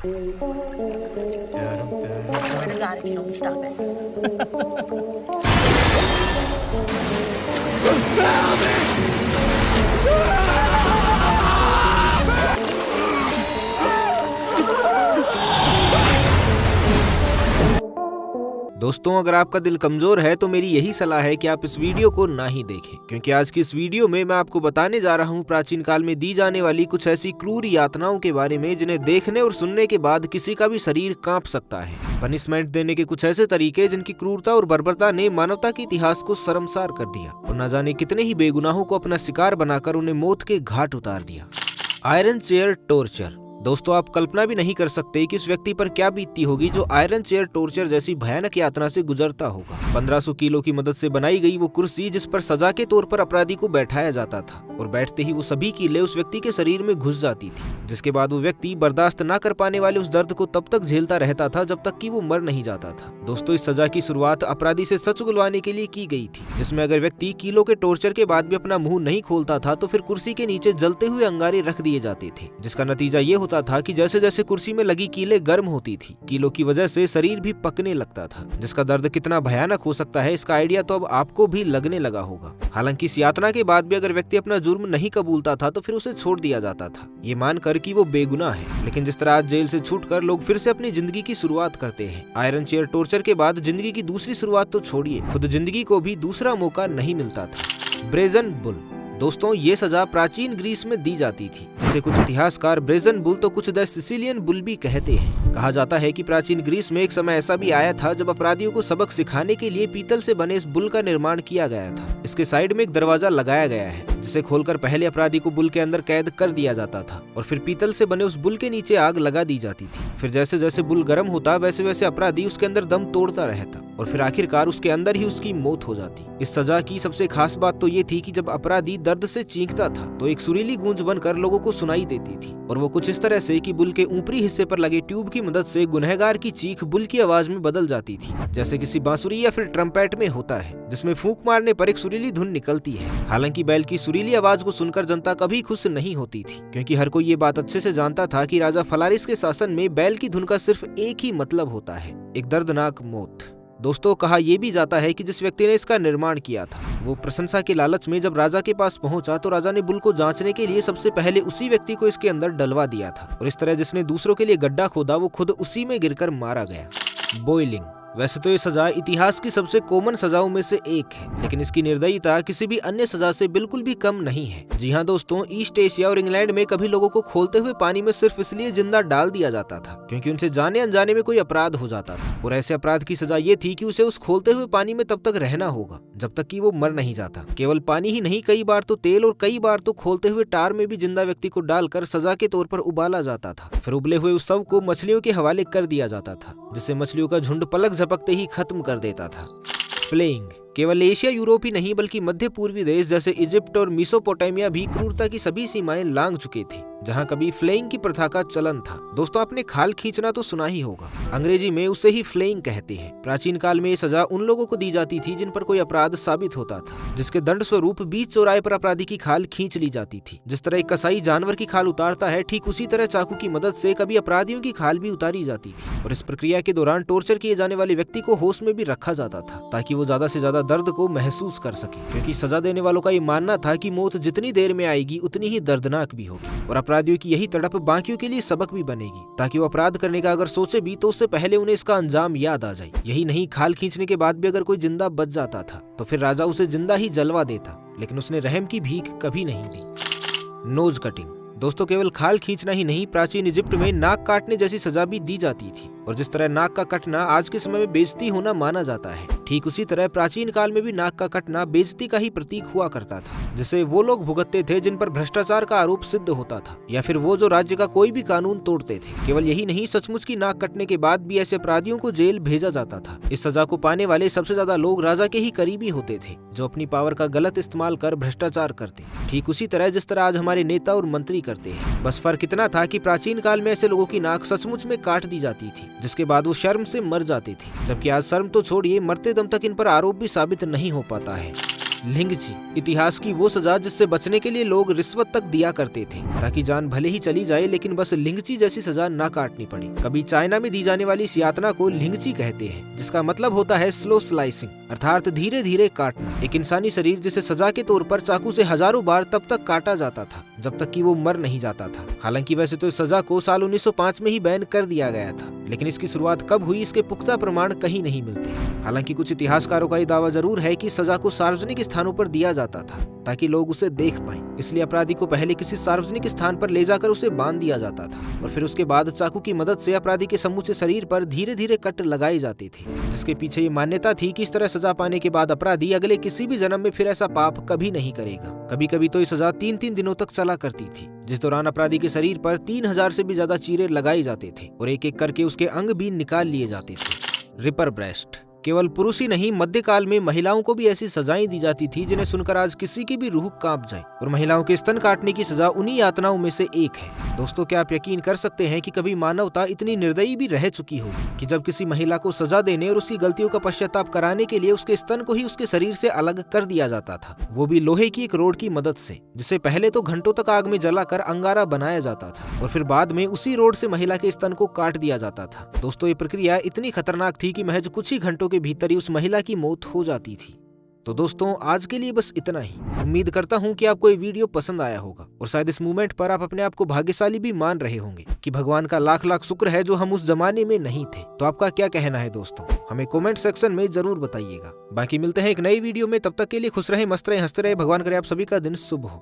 swear to God if you don't stop it. दोस्तों, अगर आपका दिल कमजोर है तो मेरी यही सलाह है कि आप इस वीडियो को ना ही देखें, क्योंकि आज की इस वीडियो में मैं आपको बताने जा रहा हूँ प्राचीन काल में दी जाने वाली कुछ ऐसी क्रूर यातनाओं के बारे में जिन्हें देखने और सुनने के बाद किसी का भी शरीर कांप सकता है। पनिशमेंट देने के कुछ ऐसे तरीके जिनकी क्रूरता और बर्बरता ने मानवता के इतिहास को शर्मसार कर दिया और न जाने कितने ही बेगुनाहों को अपना शिकार बनाकर उन्हें मौत के घाट उतार दिया। Iron chair torture. दोस्तों, आप कल्पना भी नहीं कर सकते कि उस व्यक्ति पर क्या बीतती होगी जो आयरन चेयर टॉर्चर जैसी भयानक यातना से गुजरता होगा। 1500 किलो की मदद से बनाई गई वो कुर्सी जिस पर सजा के तौर पर अपराधी को बैठाया जाता था और बैठते ही वो सभी कीलें उस व्यक्ति के शरीर में घुस जाती थी, जिसके बाद वो व्यक्ति बर्दाश्त न कर पाने वाले उस दर्द को तब तक झेलता रहता था जब तक कि वो मर नहीं जाता था। दोस्तों, इस सजा की शुरुआत अपराधी से सच उगलवाने के लिए की गई थी, जिसमें अगर व्यक्ति कीलों के टॉर्चर के बाद भी अपना मुंह नहीं खोलता था तो फिर कुर्सी के नीचे जलते हुए अंगारे रख दिए जाते थे, जिसका नतीजा ये होता था कि जैसे जैसे कुर्सी में लगी कीलें गर्म होती थी, कीलों की वजह से शरीर भी पकने लगता था, जिसका दर्द कितना भयानक हो सकता है इसका आइडिया तो अब आपको भी लगने लगा होगा। हालांकि इस यातना के बाद भी अगर व्यक्ति अपना जुर्म नहीं कबूलता था तो फिर उसे छोड़ दिया जाता था, ये मानकर कि वो बेगुनाह है। लेकिन जिस तरह आज जेल से छूटकर लोग फिर से अपनी जिंदगी की शुरुआत करते हैं, आयरन चेयर टॉर्चर के बाद जिंदगी की दूसरी शुरुआत तो छोड़िए, खुद जिंदगी को भी दूसरा मौका नहीं मिलता था। Brazen bull. दोस्तों, ये सजा प्राचीन ग्रीस में दी जाती थी, जिसे कुछ इतिहासकार ब्रेजन बुल तो कुछ द सिसिलियन बुल भी कहते हैं। कहा जाता है कि प्राचीन ग्रीस में एक समय ऐसा भी आया था जब अपराधियों को सबक सिखाने के लिए पीतल से बने इस बुल का निर्माण किया गया था। इसके साइड में एक दरवाजा लगाया गया है जिसे खोलकर पहले अपराधी को बुल के अंदर कैद कर दिया जाता था और फिर पीतल से बने उस बुल के नीचे आग लगा दी जाती थी। फिर जैसे जैसे बुल गर्म होता वैसे वैसे अपराधी उसके अंदर दम तोड़ता रहता और फिर आखिरकार उसके अंदर ही उसकी मौत हो जाती। इस सजा की सबसे खास बात तो ये थी कि जब अपराधी दर्द से चीखता था तो एक सुरीली गूंज बनकर लोगों को सुनाई देती थी और वो कुछ इस तरह से कि बुल के ऊपरी हिस्से पर लगे ट्यूब की मदद से गुनहगार की चीख बुल की आवाज में बदल जाती थी, जैसे किसी बांसुरी या फिर ट्रम्पेट में होता है जिसमें फूंक मारने पर एक सुरीली धुन निकलती है। हालांकि बैल की सुरीली आवाज को सुनकर जनता कभी खुश नहीं होती थी, क्योंकि हर कोई ये बात अच्छे से जानता था कि राजा फलारिस के शासन में बैल की धुन का सिर्फ एक ही मतलब होता है, एक दर्दनाक मौत। दोस्तों, कहा यह भी जाता है कि जिस व्यक्ति ने इसका निर्माण किया था वो प्रशंसा के लालच में जब राजा के पास पहुंचा तो राजा ने बुल को जांचने के लिए सबसे पहले उसी व्यक्ति को इसके अंदर डलवा दिया था और इस तरह जिसने दूसरों के लिए गड्ढा खोदा वो खुद उसी में गिरकर मारा गया। बॉइलिंग। वैसे तो ये सजा इतिहास की सबसे कॉमन सजाओं में से एक है, लेकिन इसकी निर्दयता किसी भी अन्य सजा से बिल्कुल भी कम नहीं है। जी हाँ दोस्तों, ईस्ट एशिया और इंग्लैंड में कभी लोगों को खोलते हुए पानी में सिर्फ इसलिए जिंदा डाल दिया जाता था क्योंकि उनसे जाने अनजाने में कोई अपराध हो जाता था और ऐसे अपराध की सजा ये थी कि उसे उस खोलते हुए पानी में तब तक रहना होगा जब तक कि वो मर नहीं जाता। केवल पानी ही नहीं, कई बार तो तेल और कई बार तो खोलते हुए टार में भी जिंदा व्यक्ति को डालकर सजा के तौर पर उबाला जाता था। फिर उबले हुए उस शव को मछलियों के हवाले कर दिया जाता था, जिससे मछलियों का झुंड पलक झपकते ही खत्म कर देता था। फ्लेइंग। केवल एशिया यूरोप ही नहीं बल्कि मध्य पूर्वी देश जैसे इजिप्ट और मेसोपोटामिया भी क्रूरता की सभी सीमाएं लांघ चुके थे, जहां कभी फ्लेइंग की प्रथा का चलन था। दोस्तों, आपने खाल खींचना तो सुना ही होगा, अंग्रेजी में उसे ही फ्लेइंग कहते हैं। प्राचीन काल में ये सजा उन लोगों को दी जाती थी जिन पर कोई अपराध साबित होता था, जिसके दंड स्वरूप बीच चौराहे पर अपराधी की खाल खींच ली जाती थी। जिस तरह एक कसाई जानवर की खाल उतारता है, ठीक उसी तरह चाकू की मदद से कभी अपराधियों की खाल भी उतारी जाती थी और इस प्रक्रिया के दौरान टॉर्चर किए जाने वाले व्यक्ति को होश में भी रखा जाता था ताकि वो ज्यादा से ज्यादा दर्द को महसूस कर सके, क्योंकि सजा देने वालों का ये मानना था कि मौत जितनी देर में आएगी उतनी ही दर्दनाक भी होगी और अपराधियों की यही तड़प बाकियों के लिए सबक भी बनेगी, ताकि वो अपराध करने का अगर सोचे भी तो उससे पहले उन्हें इसका अंजाम याद आ जाए। यही नहीं, खाल खींचने के बाद भी अगर कोई जिंदा बच जाता था तो फिर राजा उसे जिंदा ही जलवा देता, लेकिन उसने रहम की भीख कभी नहीं दी। Knows cutting. दोस्तों, केवल खाल खींचना ही नहीं, प्राचीन इजिप्ट में नाक काटने जैसी सजा भी दी जाती थी और जिस तरह नाक का कटना आज के समय में बेइज्जती होना माना जाता है, ठीक उसी तरह प्राचीन काल में भी नाक का कटना बेइज्जती का ही प्रतीक हुआ करता था, जिसे वो लोग भुगतते थे जिन पर भ्रष्टाचार का आरोप सिद्ध होता था या फिर वो जो राज्य का कोई भी कानून तोड़ते थे। केवल यही नहीं, सचमुच की नाक कटने के बाद भी ऐसे अपराधियों को जेल भेजा जाता था। इस सजा को पाने वाले सबसे ज्यादा लोग राजा के ही करीबी होते थे, जो अपनी पावर का गलत इस्तेमाल कर भ्रष्टाचार करते, ठीक उसी तरह जिस तरह आज हमारे नेता और मंत्री करते हैं। बस फर्क इतना था कि प्राचीन काल में ऐसे लोगों की नाक सचमुच में काट दी जाती थी, जिसके बाद वो शर्म से मर जाते थे, जबकि आज शर्म तो छोड़िए, मरते दम तक इन पर आरोप भी साबित नहीं हो पाता है। लिंगची, इतिहास की वो सजा जिससे बचने के लिए लोग रिश्वत तक दिया करते थे ताकि जान भले ही चली जाए लेकिन बस लिंगची जैसी सजा ना काटनी पड़े। कभी चाइना में दी जाने वाली इस यातना को लिंगची कहते हैं, जिसका मतलब होता है स्लो स्लाइसिंग, अर्थात धीरे धीरे काटना। एक इंसानी शरीर जिसे सजा के तौर पर चाकू से हजारों बार तब तक काटा जाता था जब तक कि वो मर नहीं जाता था। हालांकि वैसे तो इस सजा को साल 1905 में ही बैन कर दिया गया था, लेकिन इसकी शुरुआत कब हुई इसके पुख्ता प्रमाण कहीं नहीं मिलते। हालांकि कुछ इतिहासकारों का ये दावा जरूर है कि सजा को सार्वजनिक स्थानों पर दिया जाता था ताकि लोग उसे देख पाएं, इसलिए अपराधी को पहले किसी सार्वजनिक स्थान पर ले जाकर उसे बांध दिया जाता था और फिर उसके बाद चाकू की मदद से अपराधी के समूचे शरीर पर धीरे धीरे कट लगाए जाते थे, जिसके पीछे ये मान्यता थी कि इस तरह सजा पाने के बाद अपराधी अगले किसी भी जन्म में फिर ऐसा पाप कभी नहीं करेगा। कभी कभी तो ये सजा 3-3 दिनों तक चला करती थी, जिस दौरान अपराधी के शरीर पर 3000 से भी ज्यादा चीरे लगाए जाते थे और एक एक करके उसके अंग भी निकाल लिए जाते थे। रिपर ब्रेस्ट, केवल पुरुष ही नहीं, मध्यकाल में महिलाओं को भी ऐसी सजाएं दी जाती थी जिन्हें सुनकर आज किसी की भी रूह कांप जाए, और महिलाओं के स्तन काटने की सजा उन्हीं यातनाओं में से एक है। दोस्तों, क्या आप यकीन कर सकते हैं कि कभी मानवता इतनी निर्दयी भी रह चुकी होगी कि जब किसी महिला को सजा देने और उसकी गलतियों का पश्चाताप कराने के लिए उसके स्तन को ही उसके शरीर से अलग कर दिया जाता था, वो भी लोहे की एक रोड की मदद से, जिसे पहले तो घंटों तक आग में जलाकर अंगारा बनाया जाता था और फिर बाद में उसी रोड से महिला के स्तन को काट दिया जाता था। दोस्तों, ये प्रक्रिया इतनी खतरनाक थी कि महज कुछ ही घंटों के भीतर ही उस महिला की मौत हो जाती थी। तो दोस्तों, आज के लिए बस इतना ही। उम्मीद करता हूँ कि आपको ये वीडियो पसंद आया होगा और शायद इस मूवमेंट पर आप अपने आप को भाग्यशाली भी मान रहे होंगे कि भगवान का लाख लाख शुक्र है जो हम उस जमाने में नहीं थे। तो आपका क्या कहना है दोस्तों, हमें कमेंट सेक्शन में जरूर बताइएगा। बाकी मिलते हैं एक नई वीडियो में, तब तक के लिए खुश रहे, मस्त रहे, हंसते रहे। भगवान करे आप सभी का दिन शुभ हो।